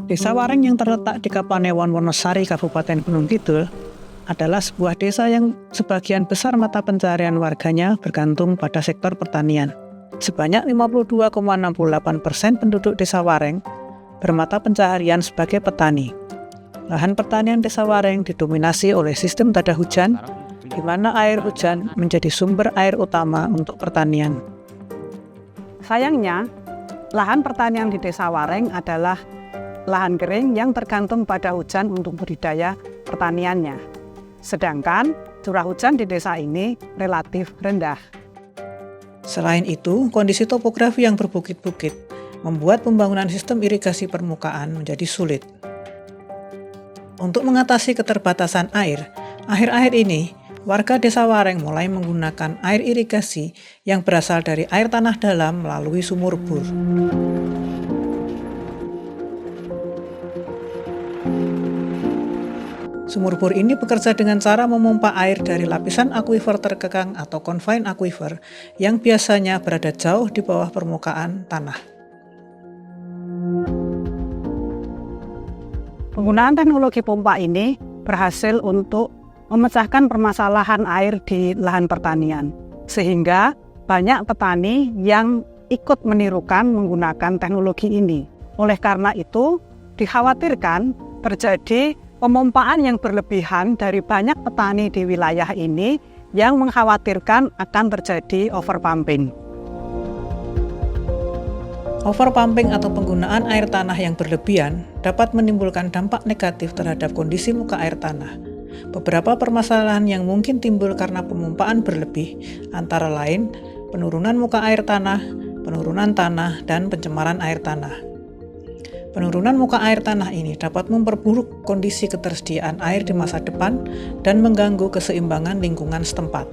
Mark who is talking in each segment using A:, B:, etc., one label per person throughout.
A: Desa Wareng yang terletak di Kapanewon, Wonosari, Kabupaten Gunung Kidul adalah sebuah desa yang sebagian besar mata pencaharian warganya bergantung pada sektor pertanian. Sebanyak 52,68% penduduk Desa Wareng bermata pencaharian sebagai petani. Lahan pertanian Desa Wareng didominasi oleh sistem tada hujan, di mana air hujan menjadi sumber air utama untuk pertanian.
B: Sayangnya, lahan pertanian di Desa Wareng adalah lahan kering yang tergantung pada hujan untuk budidaya pertaniannya. Sedangkan curah hujan di desa ini relatif rendah.
A: Selain itu, kondisi topografi yang berbukit-bukit membuat pembangunan sistem irigasi permukaan menjadi sulit. Untuk mengatasi keterbatasan air, akhir-akhir ini warga Desa Wareng mulai menggunakan air irigasi yang berasal dari air tanah dalam melalui sumur bor. Sumur bor ini bekerja dengan cara memompa air dari lapisan akuifer terkekang atau confined aquifer yang biasanya berada jauh di bawah permukaan tanah.
B: Penggunaan teknologi pompa ini berhasil untuk memecahkan permasalahan air di lahan pertanian, sehingga banyak petani yang ikut menirukan menggunakan teknologi ini. Oleh karena itu, dikhawatirkan terjadi pemompaan yang berlebihan dari banyak petani di wilayah ini yang mengkhawatirkan akan terjadi overpumping.
A: Overpumping atau penggunaan air tanah yang berlebihan dapat menimbulkan dampak negatif terhadap kondisi muka air tanah. Beberapa permasalahan yang mungkin timbul karena pemompaan berlebih antara lain penurunan muka air tanah, penurunan tanah, dan pencemaran air tanah. Penurunan muka air tanah ini dapat memperburuk kondisi ketersediaan air di masa depan dan mengganggu keseimbangan lingkungan setempat.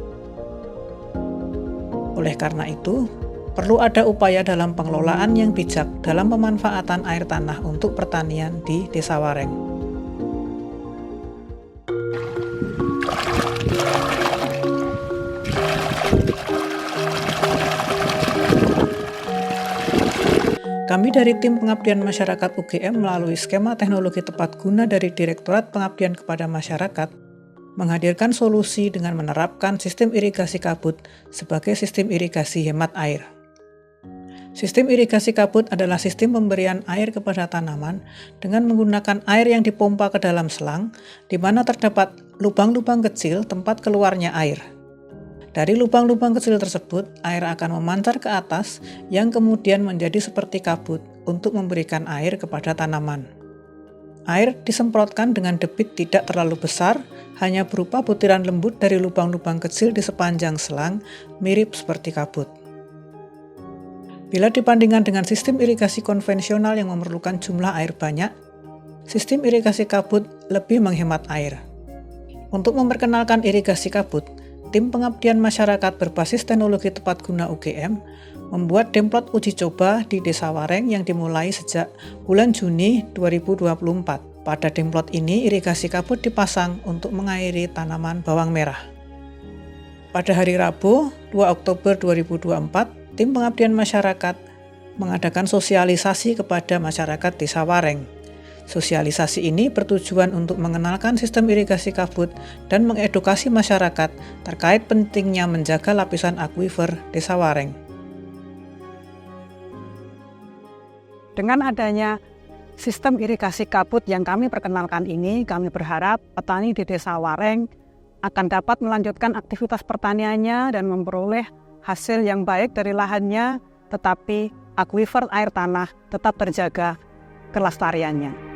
A: Oleh karena itu, perlu ada upaya dalam pengelolaan yang bijak dalam pemanfaatan air tanah untuk pertanian di Desa Wareng. Kami dari tim pengabdian masyarakat UGM melalui skema teknologi tepat guna dari Direktorat Pengabdian kepada Masyarakat menghadirkan solusi dengan menerapkan sistem irigasi kabut sebagai sistem irigasi hemat air. Sistem irigasi kabut adalah sistem pemberian air kepada tanaman dengan menggunakan air yang dipompa ke dalam selang, di mana terdapat lubang-lubang kecil tempat keluarnya air. Dari lubang-lubang kecil tersebut, air akan memancar ke atas yang kemudian menjadi seperti kabut untuk memberikan air kepada tanaman. Air disemprotkan dengan debit tidak terlalu besar, hanya berupa butiran lembut dari lubang-lubang kecil di sepanjang selang, mirip seperti kabut. Bila dibandingkan dengan sistem irigasi konvensional yang memerlukan jumlah air banyak, sistem irigasi kabut lebih menghemat air. Untuk memperkenalkan irigasi kabut, Tim Pengabdian Masyarakat berbasis teknologi tepat guna UGM membuat demplot uji coba di Desa Wareng yang dimulai sejak bulan Juni 2024. Pada demplot ini, irigasi kabut dipasang untuk mengairi tanaman bawang merah. Pada hari Rabu, 2 Oktober 2024, Tim Pengabdian Masyarakat mengadakan sosialisasi kepada masyarakat Desa Wareng. Sosialisasi ini bertujuan untuk mengenalkan sistem irigasi kabut dan mengedukasi masyarakat terkait pentingnya menjaga lapisan akuifer Desa Wareng.
B: Dengan adanya sistem irigasi kabut yang kami perkenalkan ini, kami berharap petani di Desa Wareng akan dapat melanjutkan aktivitas pertaniannya dan memperoleh hasil yang baik dari lahannya, tetapi akuifer air tanah tetap terjaga kelestariannya.